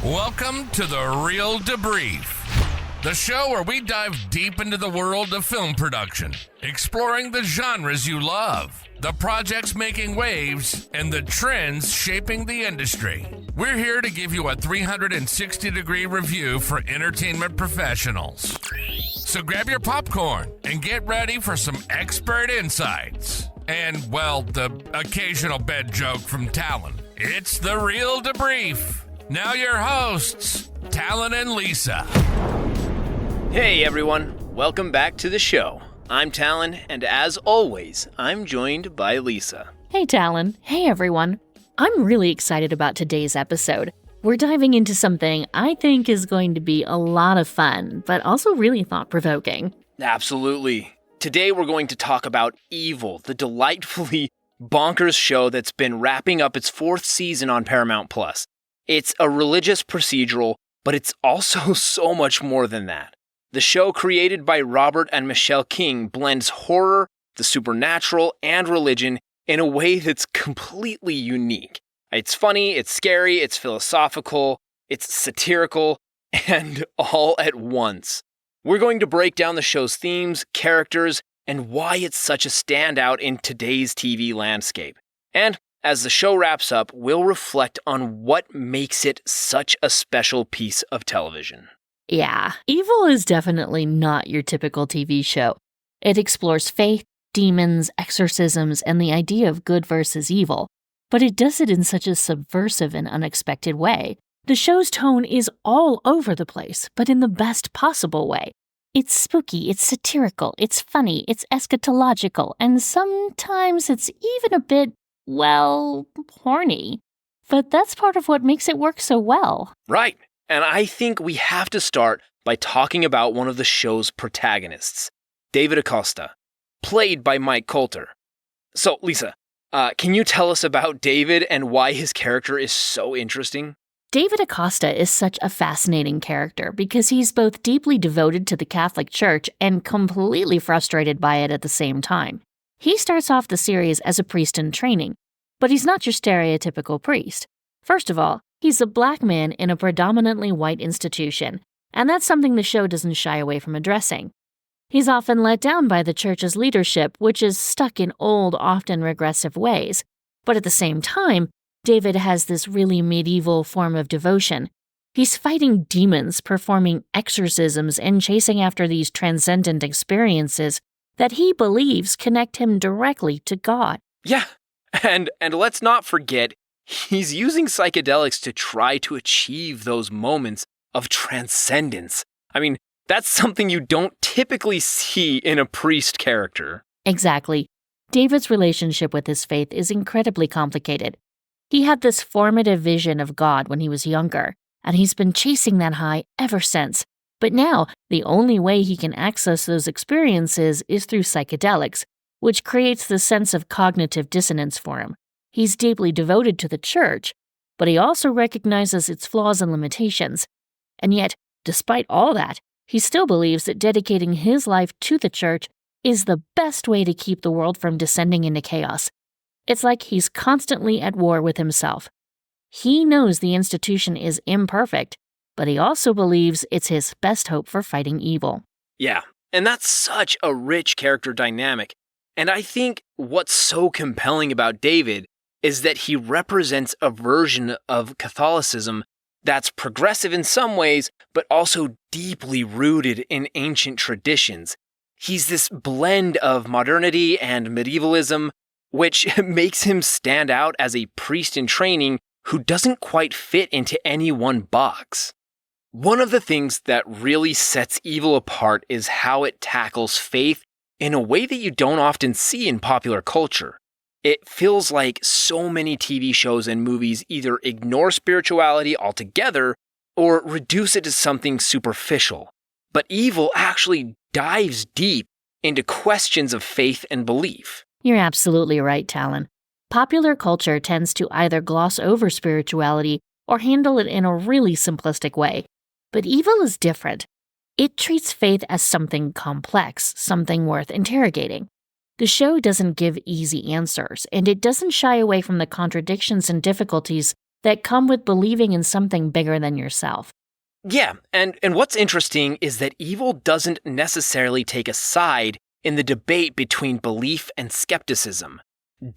Welcome to The Real Debrief, the show where we dive deep into the world of film production, exploring the genres you love, the projects making waves, and the trends shaping the industry. We're here to give you a 360-degree review for entertainment professionals. So grab your popcorn and get ready for some expert insights. And, well, the occasional bed joke from Talen. It's The Real Debrief. Now your hosts, Talen and Lisa. Hey everyone, welcome back to the show. I'm Talen, and as always, I'm joined by Lisa. Hey Talen. Hey everyone. I'm really excited about today's episode. We're diving into something I think is going to be a lot of fun, but also really thought-provoking. Absolutely. Today we're going to talk about Evil, the delightfully bonkers show that's been wrapping up its 4th season on Paramount+. It's a religious procedural, but it's also so much more than that. The show, created by Robert and Michelle King, blends horror, the supernatural, and religion in a way that's completely unique. It's funny, it's scary, it's philosophical, it's satirical, and all at once. We're going to break down the show's themes, characters, and why it's such a standout in today's TV landscape. And as the show wraps up, we'll reflect on what makes it such a special piece of television. Yeah, Evil is definitely not your typical TV show. It explores faith, demons, exorcisms, and the idea of good versus evil, but it does it in such a subversive and unexpected way. The show's tone is all over the place, but in the best possible way. It's spooky, it's satirical, it's funny, it's eschatological, and sometimes it's even a bit, well, horny. But that's part of what makes it work so well. Right. And I think we have to start by talking about one of the show's protagonists, David Acosta, played by Mike Colter. So, Lisa, can you tell us about David and why his character is so interesting? David Acosta is such a fascinating character because he's both deeply devoted to the Catholic Church and completely frustrated by it at the same time. He starts off the series as a priest in training, but he's not your stereotypical priest. First of all, he's a black man in a predominantly white institution, and that's something the show doesn't shy away from addressing. He's often let down by the church's leadership, which is stuck in old, often regressive ways. But at the same time, David has this really medieval form of devotion. He's fighting demons, performing exorcisms, and chasing after these transcendent experiences that he believes connect him directly to God. Yeah, and let's not forget, he's using psychedelics to try to achieve those moments of transcendence. I mean, that's something you don't typically see in a priest character. Exactly. David's relationship with his faith is incredibly complicated. He had this formative vision of God when he was younger, and he's been chasing that high ever since. But now, the only way he can access those experiences is through psychedelics, which creates this sense of cognitive dissonance for him. He's deeply devoted to the church, but he also recognizes its flaws and limitations. And yet, despite all that, he still believes that dedicating his life to the church is the best way to keep the world from descending into chaos. It's like he's constantly at war with himself. He knows the institution is imperfect, but he also believes it's his best hope for fighting evil. Yeah, and that's such a rich character dynamic. And I think what's so compelling about David is that he represents a version of Catholicism that's progressive in some ways, but also deeply rooted in ancient traditions. He's this blend of modernity and medievalism, which makes him stand out as a priest in training who doesn't quite fit into any one box. One of the things that really sets Evil apart is how it tackles faith in a way that you don't often see in popular culture. It feels like so many TV shows and movies either ignore spirituality altogether or reduce it to something superficial. But Evil actually dives deep into questions of faith and belief. You're absolutely right, Talen. Popular culture tends to either gloss over spirituality or handle it in a really simplistic way. But Evil is different. It treats faith as something complex, something worth interrogating. The show doesn't give easy answers, and it doesn't shy away from the contradictions and difficulties that come with believing in something bigger than yourself. Yeah, and what's interesting is that evil doesn't necessarily take a side in the debate between belief and skepticism.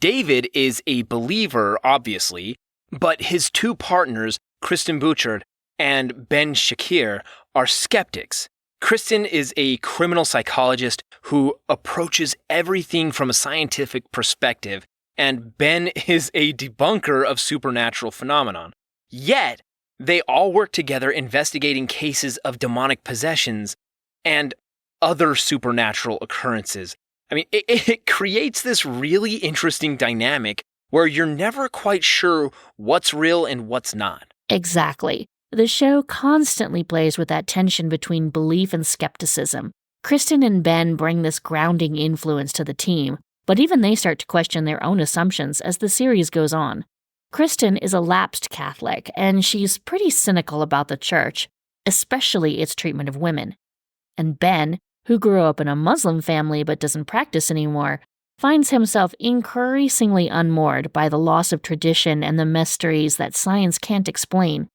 David is a believer, obviously, but his two partners, Kristen Bouchard and Ben Shakir, are skeptics. Kristen is a criminal psychologist who approaches everything from a scientific perspective, and Ben is a debunker of supernatural phenomenon. Yet, they all work together investigating cases of demonic possessions and other supernatural occurrences. I mean, it creates this really interesting dynamic where you're never quite sure what's real and what's not. Exactly. The show constantly plays with that tension between belief and skepticism. Kristen and Ben bring this grounding influence to the team, but even they start to question their own assumptions as the series goes on. Kristen is a lapsed Catholic, and she's pretty cynical about the church, especially its treatment of women. And Ben, who grew up in a Muslim family but doesn't practice anymore, finds himself increasingly unmoored by the loss of tradition and the mysteries that science can't explain.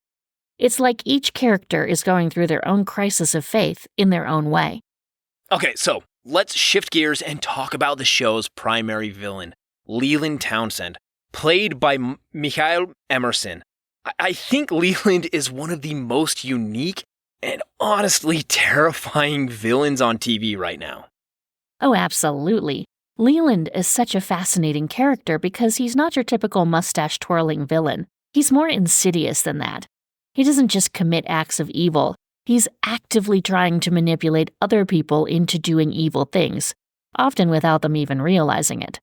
It's like each character is going through their own crisis of faith in their own way. Okay, so let's shift gears and talk about the show's primary villain, Leland Townsend, played by Michael Emerson. I think Leland is one of the most unique and honestly terrifying villains on TV right now. Oh, absolutely. Leland is such a fascinating character because he's not your typical mustache-twirling villain. He's more insidious than that. He doesn't just commit acts of evil. He's actively trying to manipulate other people into doing evil things, often without them even realizing it.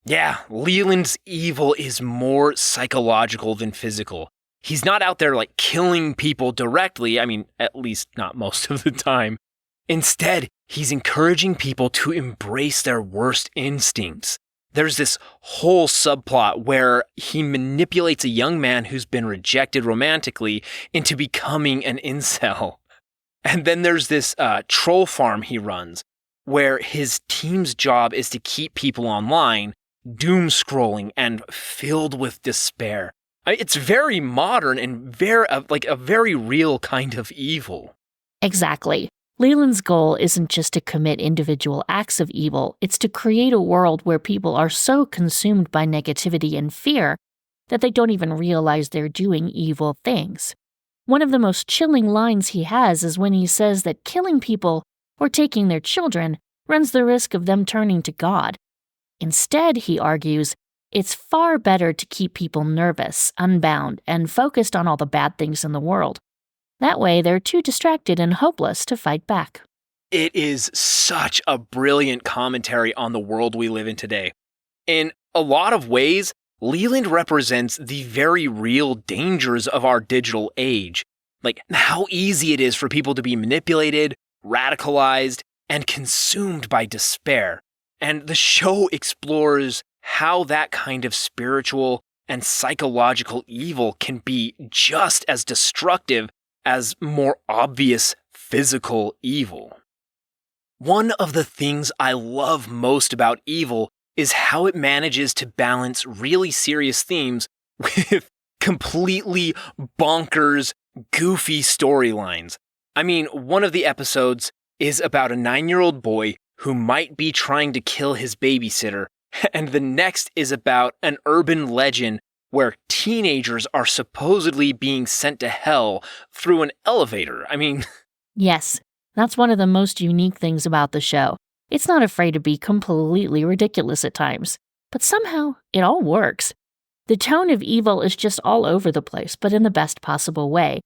Yeah, Leland's evil is more psychological than physical. He's not out there like killing people directly, I mean, at least not most of the time. Instead, he's encouraging people to embrace their worst instincts. There's this whole subplot where he manipulates a young man who's been rejected romantically into becoming an incel. And then there's this troll farm he runs, where his team's job is to keep people online, doom scrolling and filled with despair. It's very modern and a very real kind of evil. Exactly. Leland's goal isn't just to commit individual acts of evil, it's to create a world where people are so consumed by negativity and fear that they don't even realize they're doing evil things. One of the most chilling lines he has is when he says that killing people or taking their children runs the risk of them turning to God. Instead, he argues, it's far better to keep people nervous, unbound, and focused on all the bad things in the world. That way, they're too distracted and hopeless to fight back. It is such a brilliant commentary on the world we live in today. In a lot of ways, Leland represents the very real dangers of our digital age. Like how easy it is for people to be manipulated, radicalized, and consumed by despair. And the show explores how that kind of spiritual and psychological evil can be just as destructive as more obvious physical evil. One of the things I love most about evil is how it manages to balance really serious themes with completely bonkers, goofy storylines. I mean, one of the episodes is about a 9-year-old boy who might be trying to kill his babysitter, and the next is about an urban legend where teenagers are supposedly being sent to hell through an elevator. I mean... Yes, that's one of the most unique things about the show. It's not afraid to be completely ridiculous at times, but somehow it all works. The tone of evil is just all over the place, but in the best possible way.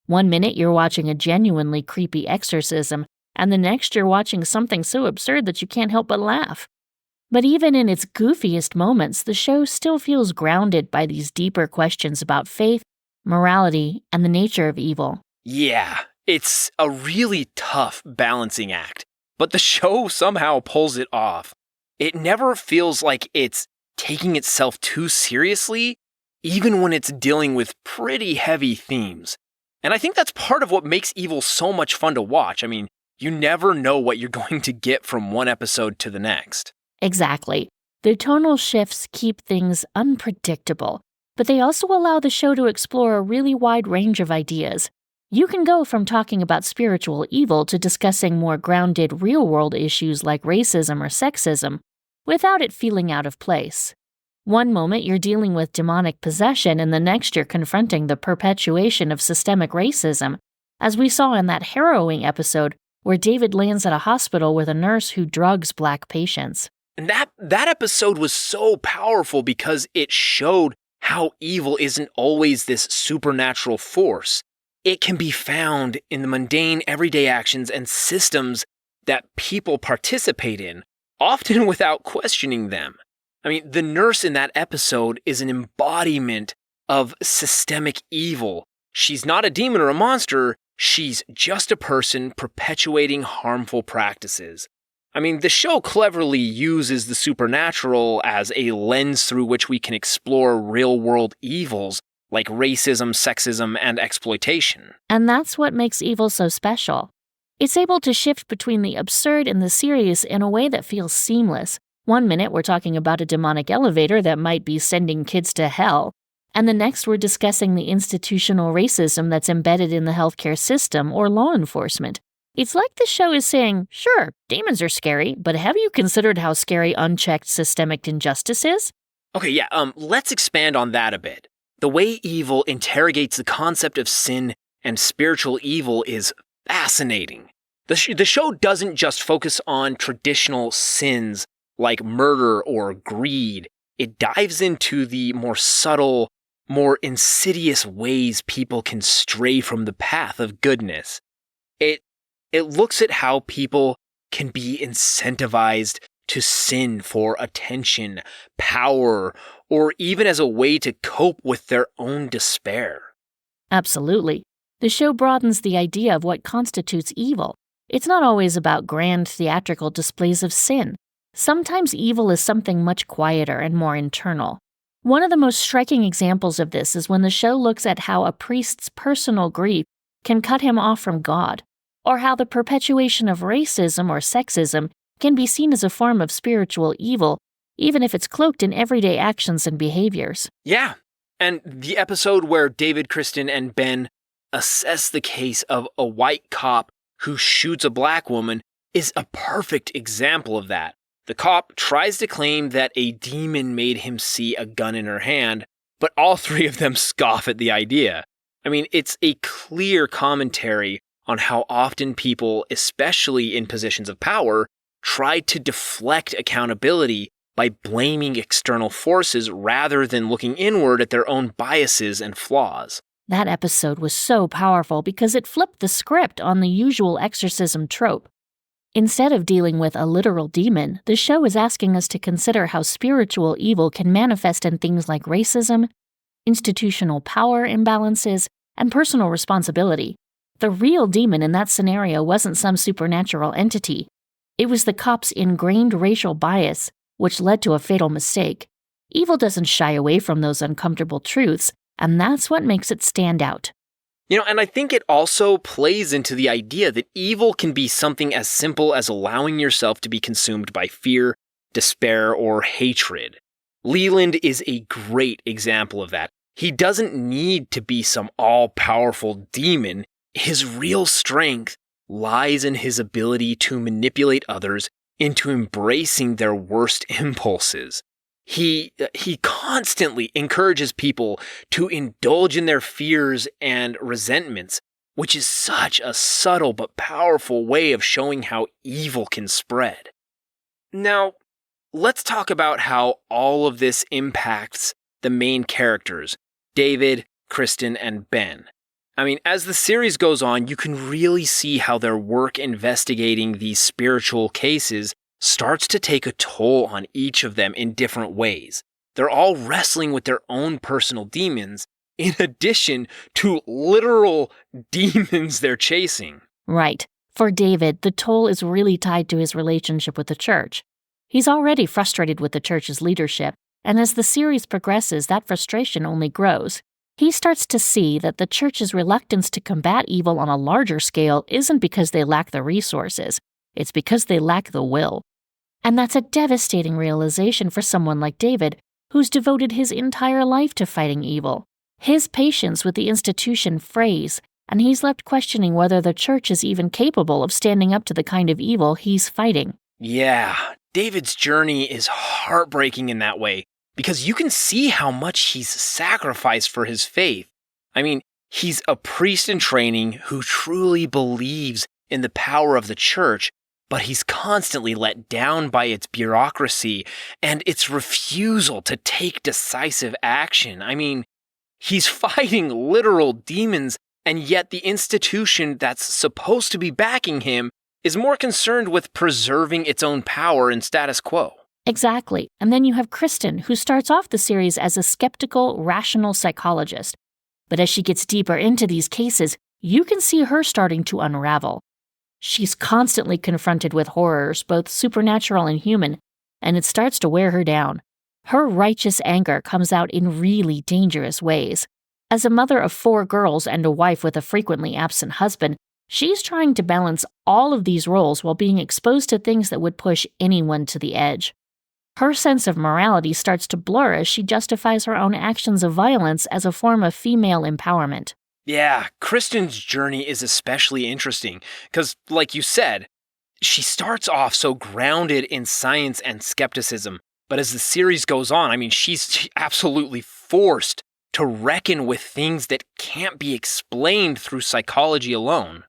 One minute you're watching a genuinely creepy exorcism, and the next you're watching something so absurd that you can't help but laugh. But even in its goofiest moments, the show still feels grounded by these deeper questions about faith, morality, and the nature of evil. Yeah, it's a really tough balancing act, but the show somehow pulls it off. It never feels like it's taking itself too seriously, even when it's dealing with pretty heavy themes. And I think that's part of what makes evil so much fun to watch. I mean, you never know what you're going to get from one episode to the next. Exactly. The tonal shifts keep things unpredictable, but they also allow the show to explore a really wide range of ideas. You can go from talking about spiritual evil to discussing more grounded real-world issues like racism or sexism, without it feeling out of place. One moment you're dealing with demonic possession, and the next you're confronting the perpetuation of systemic racism, as we saw in that harrowing episode where David lands at a hospital with a nurse who drugs Black patients. And that episode was so powerful because it showed how evil isn't always this supernatural force. It can be found in the mundane everyday actions and systems that people participate in, often without questioning them. I mean, the nurse in that episode is an embodiment of systemic evil. She's not a demon or a monster, she's just a person perpetuating harmful practices. I mean, the show cleverly uses the supernatural as a lens through which we can explore real-world evils like racism, sexism, and exploitation. And that's what makes evil so special. It's able to shift between the absurd and the serious in a way that feels seamless. One minute we're talking about a demonic elevator that might be sending kids to hell, and the next we're discussing the institutional racism that's embedded in the healthcare system or law enforcement. It's like the show is saying, sure, demons are scary, but have you considered how scary unchecked systemic injustice is? Okay, let's expand on that a bit. The way evil interrogates the concept of sin and spiritual evil is fascinating. The show doesn't just focus on traditional sins like murder or greed. It dives into the more subtle, more insidious ways people can stray from the path of goodness. It looks at how people can be incentivized to sin for attention, power, or even as a way to cope with their own despair. Absolutely. The show broadens the idea of what constitutes evil. It's not always about grand theatrical displays of sin. Sometimes evil is something much quieter and more internal. One of the most striking examples of this is when the show looks at how a priest's personal grief can cut him off from God, or how the perpetuation of racism or sexism can be seen as a form of spiritual evil, even if it's cloaked in everyday actions and behaviors. Yeah, and the episode where David, Kristen, and Ben assess the case of a white cop who shoots a Black woman is a perfect example of that. The cop tries to claim that a demon made him see a gun in her hand, but all three of them scoff at the idea. I mean, it's a clear commentary on how often people, especially in positions of power, try to deflect accountability by blaming external forces rather than looking inward at their own biases and flaws. That episode was so powerful because it flipped the script on the usual exorcism trope. Instead of dealing with a literal demon, the show is asking us to consider how spiritual evil can manifest in things like racism, institutional power imbalances, and personal responsibility. The real demon in that scenario wasn't some supernatural entity. It was the cop's ingrained racial bias, which led to a fatal mistake. Evil doesn't shy away from those uncomfortable truths, and that's what makes it stand out. And I think it also plays into the idea that evil can be something as simple as allowing yourself to be consumed by fear, despair, or hatred. Leland is a great example of that. He doesn't need to be some all-powerful demon. His real strength lies in his ability to manipulate others into embracing their worst impulses. He constantly encourages people to indulge in their fears and resentments, which is such a subtle but powerful way of showing how evil can spread. Now, let's talk about how all of this impacts the main characters, David, Kristen, and Ben. I mean, as the series goes on, you can really see how their work investigating these spiritual cases starts to take a toll on each of them in different ways. They're all wrestling with their own personal demons, in addition to literal demons they're chasing. Right. For David, the toll is really tied to his relationship with the church. He's already frustrated with the church's leadership, and as the series progresses, that frustration only grows. He starts to see that the church's reluctance to combat evil on a larger scale isn't because they lack the resources, it's because they lack the will. And that's a devastating realization for someone like David, who's devoted his entire life to fighting evil. His patience with the institution frays, and he's left questioning whether the church is even capable of standing up to the kind of evil he's fighting. Yeah, David's journey is heartbreaking in that way, because you can see how much he's sacrificed for his faith. I mean, he's a priest in training who truly believes in the power of the church, but he's constantly let down by its bureaucracy and its refusal to take decisive action. I mean, he's fighting literal demons, and yet the institution that's supposed to be backing him is more concerned with preserving its own power and status quo. Exactly. And then you have Kristen, who starts off the series as a skeptical, rational psychologist. But as she gets deeper into these cases, you can see her starting to unravel. She's constantly confronted with horrors, both supernatural and human, and it starts to wear her down. Her righteous anger comes out in really dangerous ways. As a mother of 4 girls and a wife with a frequently absent husband, she's trying to balance all of these roles while being exposed to things that would push anyone to the edge. Her sense of morality starts to blur as she justifies her own actions of violence as a form of female empowerment. Yeah, Kristen's journey is especially interesting because, like you said, she starts off so grounded in science and skepticism, but as the series goes on, I mean, she's absolutely forced to reckon with things that can't be explained through psychology alone.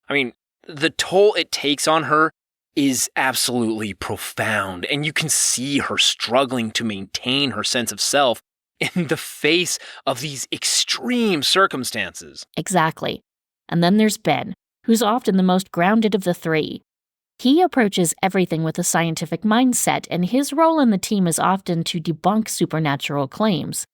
I mean, the toll it takes on her is absolutely profound, and you can see her struggling to maintain her sense of self in the face of these extreme circumstances. Exactly. And then there's Ben, who's often the most grounded of the 3. He approaches everything with a scientific mindset, and his role in the team is often to debunk supernatural claims.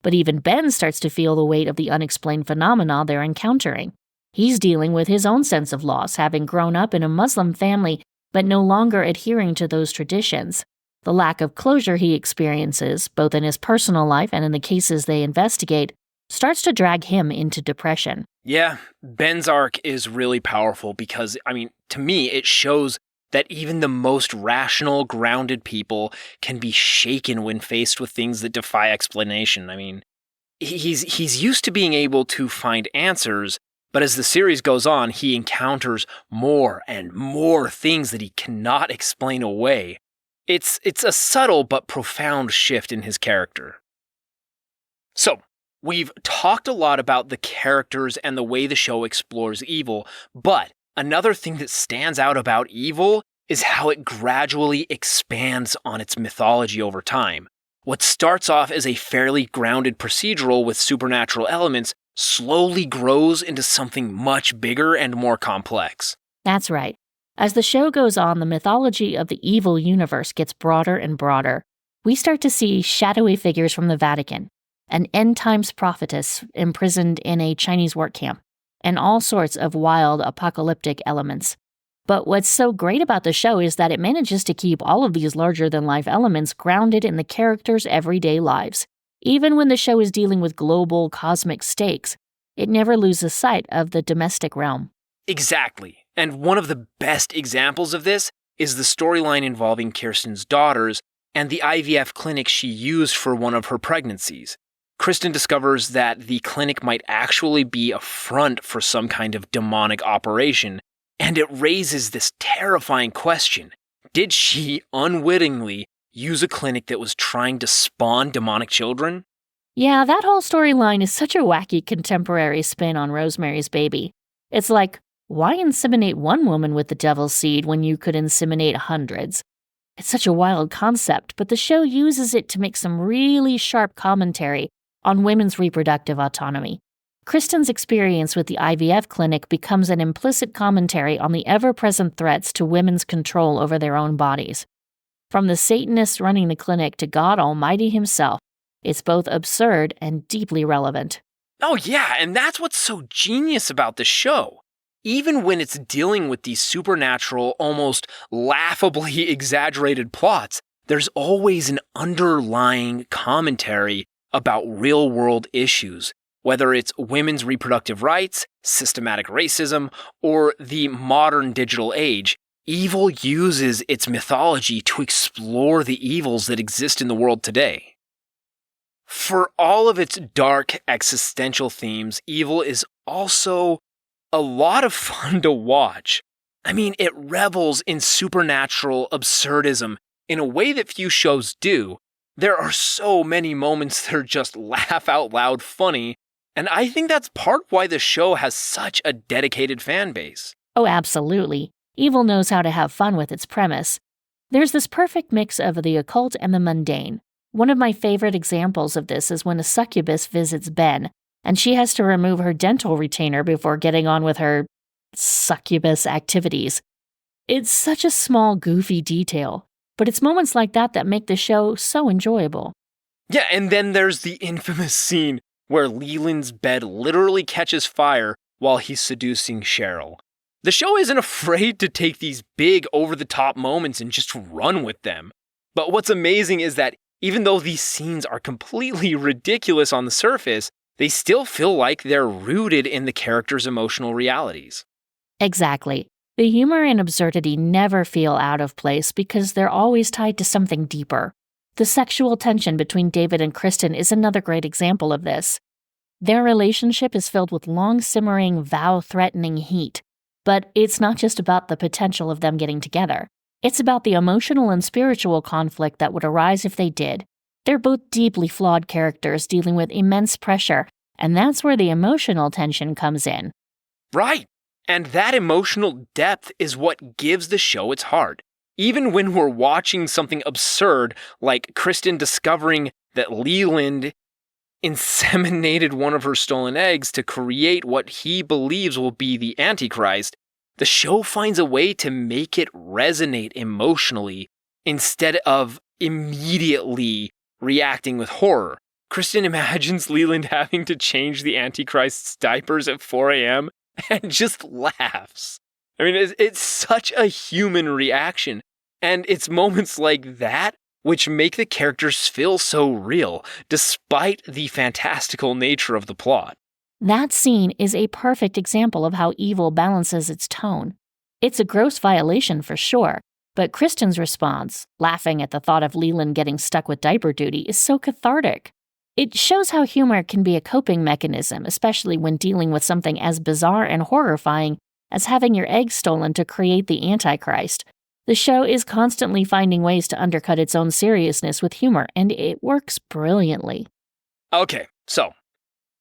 But even Ben starts to feel the weight of the unexplained phenomena they're encountering. He's dealing with his own sense of loss, having grown up in a Muslim family but no longer adhering to those traditions. The lack of closure he experiences, both in his personal life and in the cases they investigate, starts to drag him into depression. Yeah, Ben's arc is really powerful because, I mean, to me, it shows that even the most rational, grounded people can be shaken when faced with things that defy explanation. I mean, he's used to being able to find answers, but as the series goes on, he encounters more and more things that he cannot explain away. It's a subtle but profound shift in his character. So, we've talked a lot about the characters and the way the show explores evil, but another thing that stands out about evil is how it gradually expands on its mythology over time. What starts off as a fairly grounded procedural with supernatural elements slowly grows into something much bigger and more complex. That's right. As the show goes on, the mythology of the evil universe gets broader and broader. We start to see shadowy figures from the Vatican, an end-times prophetess imprisoned in a Chinese work camp, and all sorts of wild apocalyptic elements. But what's so great about the show is that it manages to keep all of these larger-than-life elements grounded in the characters' everyday lives. Even when the show is dealing with global, cosmic stakes, it never loses sight of the domestic realm. Exactly. And one of the best examples of this is the storyline involving Kirsten's daughters and the IVF clinic she used for one of her pregnancies. Kristen discovers that the clinic might actually be a front for some kind of demonic operation, and it raises this terrifying question. Did she unwittingly use a clinic that was trying to spawn demonic children? Yeah, that whole storyline is such a wacky contemporary spin on Rosemary's Baby. It's like, why inseminate one woman with the devil's seed when you could inseminate hundreds? It's such a wild concept, but the show uses it to make some really sharp commentary on women's reproductive autonomy. Kristen's experience with the IVF clinic becomes an implicit commentary on the ever-present threats to women's control over their own bodies. From the Satanists running the clinic to God Almighty himself, it's both absurd and deeply relevant. Oh yeah, and that's what's so genius about the show. Even when it's dealing with these supernatural, almost laughably exaggerated plots, there's always an underlying commentary about real-world issues, whether it's women's reproductive rights, systematic racism, or the modern digital age. Evil uses its mythology to explore the evils that exist in the world today. For all of its dark existential themes, Evil is also a lot of fun to watch. I mean, it revels in supernatural absurdism in a way that few shows do. There are so many moments that are just laugh out loud funny, and I think that's part why the show has such a dedicated fan base. Oh, absolutely. Evil knows how to have fun with its premise. There's this perfect mix of the occult and the mundane. One of my favorite examples of this is when a succubus visits Ben, and she has to remove her dental retainer before getting on with her succubus activities. It's such a small, goofy detail, but it's moments like that that make the show so enjoyable. Yeah, and then there's the infamous scene where Leland's bed literally catches fire while he's seducing Cheryl. The show isn't afraid to take these big, over-the-top moments and just run with them. But what's amazing is that even though these scenes are completely ridiculous on the surface, they still feel like they're rooted in the characters' emotional realities. Exactly. The humor and absurdity never feel out of place because they're always tied to something deeper. The sexual tension between David and Kristen is another great example of this. Their relationship is filled with long-simmering, vow-threatening heat. But it's not just about the potential of them getting together. It's about the emotional and spiritual conflict that would arise if they did. They're both deeply flawed characters dealing with immense pressure, and that's where the emotional tension comes in. Right. And that emotional depth is what gives the show its heart. Even when we're watching something absurd, like Kristen discovering that Leland inseminated one of her stolen eggs to create what he believes will be the Antichrist, the show finds a way to make it resonate emotionally instead of immediately reacting with horror. Kristen imagines Leland having to change the Antichrist's diapers at 4 a.m. and just laughs. I mean, it's such a human reaction, and it's moments like that which make the characters feel so real, despite the fantastical nature of the plot. That scene is a perfect example of how Evil balances its tone. It's a gross violation for sure, but Kristen's response, laughing at the thought of Leland getting stuck with diaper duty, is so cathartic. It shows how humor can be a coping mechanism, especially when dealing with something as bizarre and horrifying as having your eggs stolen to create the Antichrist. The show is constantly finding ways to undercut its own seriousness with humor, and it works brilliantly. Okay, so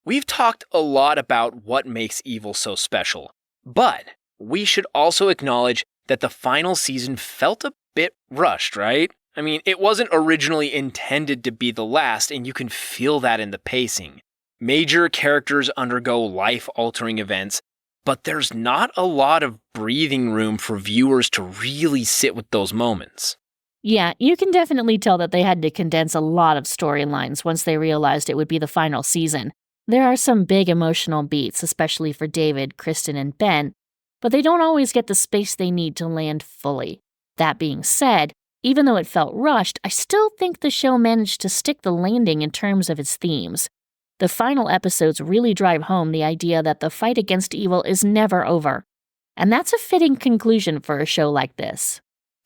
we've talked a lot about what makes Evil so special, but we should also acknowledge that the final season felt a bit rushed, right? I mean, it wasn't originally intended to be the last, and you can feel that in the pacing. Major characters undergo life-altering events, but there's not a lot of breathing room for viewers to really sit with those moments. Yeah, you can definitely tell that they had to condense a lot of storylines once they realized it would be the final season. There are some big emotional beats, especially for David, Kristen, and Ben, but they don't always get the space they need to land fully. That being said, even though it felt rushed, I still think the show managed to stick the landing in terms of its themes. The final episodes really drive home the idea that the fight against evil is never over. And that's a fitting conclusion for a show like this.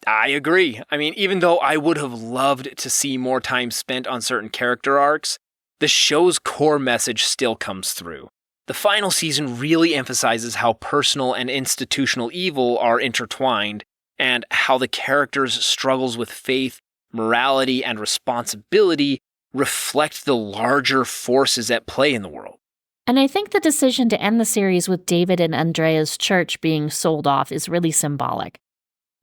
I agree. I mean, even though I would have loved to see more time spent on certain character arcs, the show's core message still comes through. The final season really emphasizes how personal and institutional evil are intertwined, and how the characters' struggles with faith, morality, and responsibility reflect the larger forces at play in the world. And I think the decision to end the series with David and Andrea's church being sold off is really symbolic.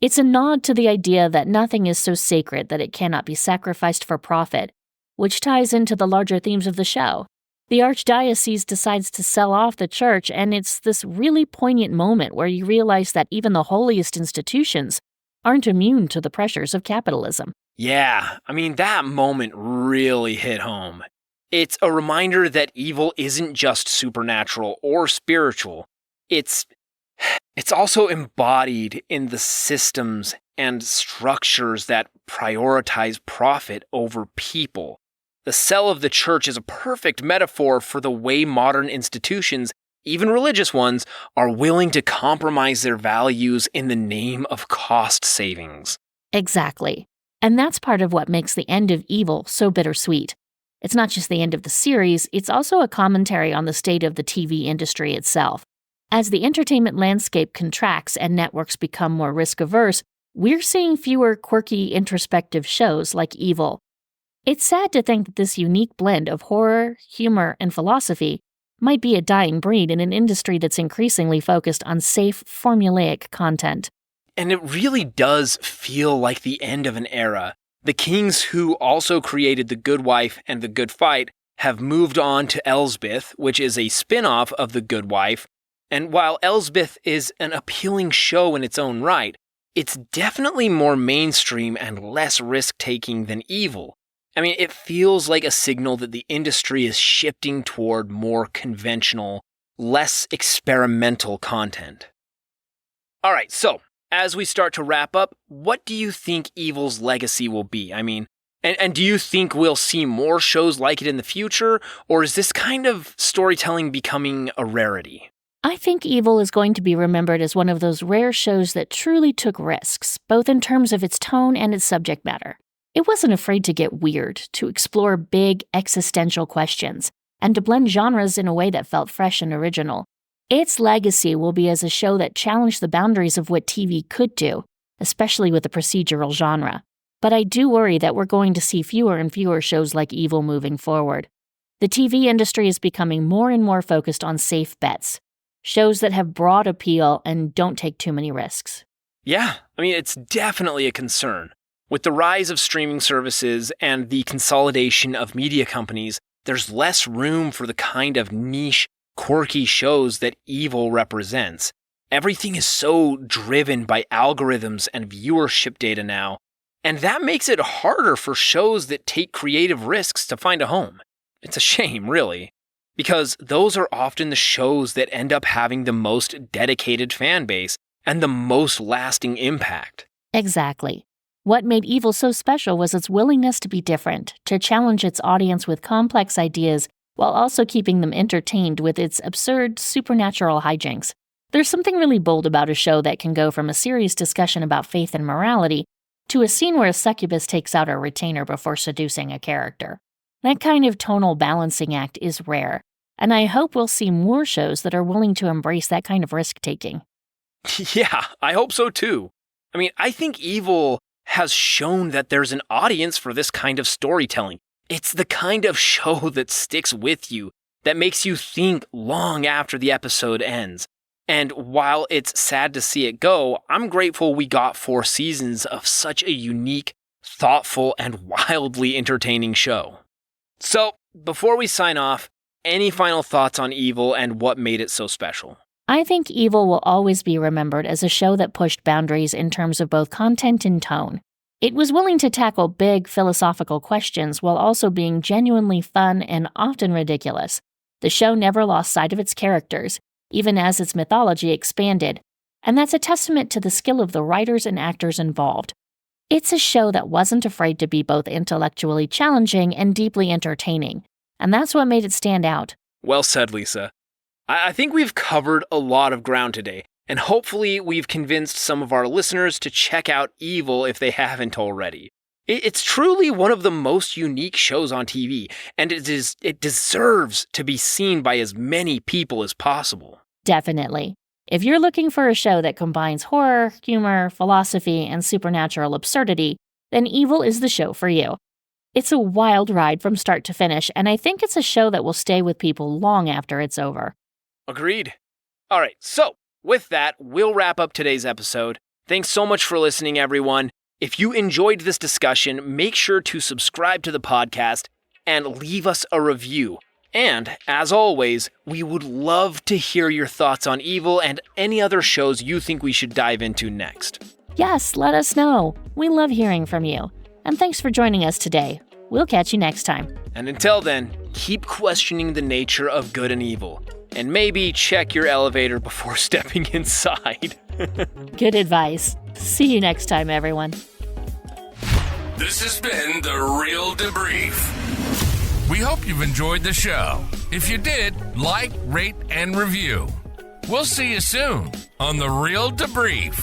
It's a nod to the idea that nothing is so sacred that it cannot be sacrificed for profit, which ties into the larger themes of the show. The archdiocese decides to sell off the church, and it's this really poignant moment where you realize that even the holiest institutions aren't immune to the pressures of capitalism. Yeah, I mean, that moment really hit home. It's a reminder that evil isn't just supernatural or spiritual. It's also embodied in the systems and structures that prioritize profit over people. The sell of the church is a perfect metaphor for the way modern institutions, even religious ones, are willing to compromise their values in the name of cost savings. Exactly. And that's part of what makes the end of Evil so bittersweet. It's not just the end of the series, it's also a commentary on the state of the TV industry itself. As the entertainment landscape contracts and networks become more risk-averse, we're seeing fewer quirky, introspective shows like Evil. It's sad to think that this unique blend of horror, humor, and philosophy might be a dying breed in an industry that's increasingly focused on safe, formulaic content. And it really does feel like the end of an era. The Kings who also created The Good Wife and The Good Fight have moved on to Elsbeth, which is a spin-off of The Good Wife. And while Elsbeth is an appealing show in its own right, it's definitely more mainstream and less risk-taking than Evil. I mean, it feels like a signal that the industry is shifting toward more conventional, less experimental content. All right, so as we start to wrap up, what do you think Evil's legacy will be? I mean, and do you think we'll see more shows like it in the future, or is this kind of storytelling becoming a rarity? I think Evil is going to be remembered as one of those rare shows that truly took risks, both in terms of its tone and its subject matter. It wasn't afraid to get weird, to explore big, existential questions, and to blend genres in a way that felt fresh and original. Its legacy will be as a show that challenged the boundaries of what TV could do, especially with the procedural genre. But I do worry that we're going to see fewer and fewer shows like Evil moving forward. The TV industry is becoming more and more focused on safe bets, shows that have broad appeal and don't take too many risks. Yeah, I mean, it's definitely a concern. With the rise of streaming services and the consolidation of media companies, there's less room for the kind of niche, quirky shows that Evil represents. Everything is so driven by algorithms and viewership data now, and that makes it harder for shows that take creative risks to find a home. It's a shame, really, because those are often the shows that end up having the most dedicated fan base and the most lasting impact. Exactly. What made Evil so special was its willingness to be different, to challenge its audience with complex ideas while also keeping them entertained with its absurd, supernatural hijinks. There's something really bold about a show that can go from a serious discussion about faith and morality to a scene where a succubus takes out a retainer before seducing a character. That kind of tonal balancing act is rare, and I hope we'll see more shows that are willing to embrace that kind of risk-taking. Yeah, I hope so too. I mean, I think Evil has shown that there's an audience for this kind of storytelling. It's the kind of show that sticks with you, that makes you think long after the episode ends. And while it's sad to see it go, I'm grateful we got 4 seasons of such a unique, thoughtful, and wildly entertaining show. So, before we sign off, any final thoughts on Evil and what made it so special? I think Evil will always be remembered as a show that pushed boundaries in terms of both content and tone. It was willing to tackle big philosophical questions while also being genuinely fun and often ridiculous. The show never lost sight of its characters, even as its mythology expanded, and that's a testament to the skill of the writers and actors involved. It's a show that wasn't afraid to be both intellectually challenging and deeply entertaining, and that's what made it stand out. Well said, Lisa. I think we've covered a lot of ground today, and hopefully we've convinced some of our listeners to check out Evil if they haven't already. It's truly one of the most unique shows on TV, and it deserves to be seen by as many people as possible. Definitely. If you're looking for a show that combines horror, humor, philosophy, and supernatural absurdity, then Evil is the show for you. It's a wild ride from start to finish, and I think it's a show that will stay with people long after it's over. Agreed. All right, so with that, we'll wrap up today's episode. Thanks so much for listening, everyone. If you enjoyed this discussion, make sure to subscribe to the podcast and leave us a review. And, as always, we would love to hear your thoughts on Evil and any other shows you think we should dive into next. Yes, let us know. We love hearing from you. And thanks for joining us today. We'll catch you next time. And until then, keep questioning the nature of good and evil. And maybe check your elevator before stepping inside. Good advice. See you next time, everyone. This has been The Real Debrief. We hope you've enjoyed the show. If you did, like, rate, and review. We'll see you soon on The Real Debrief.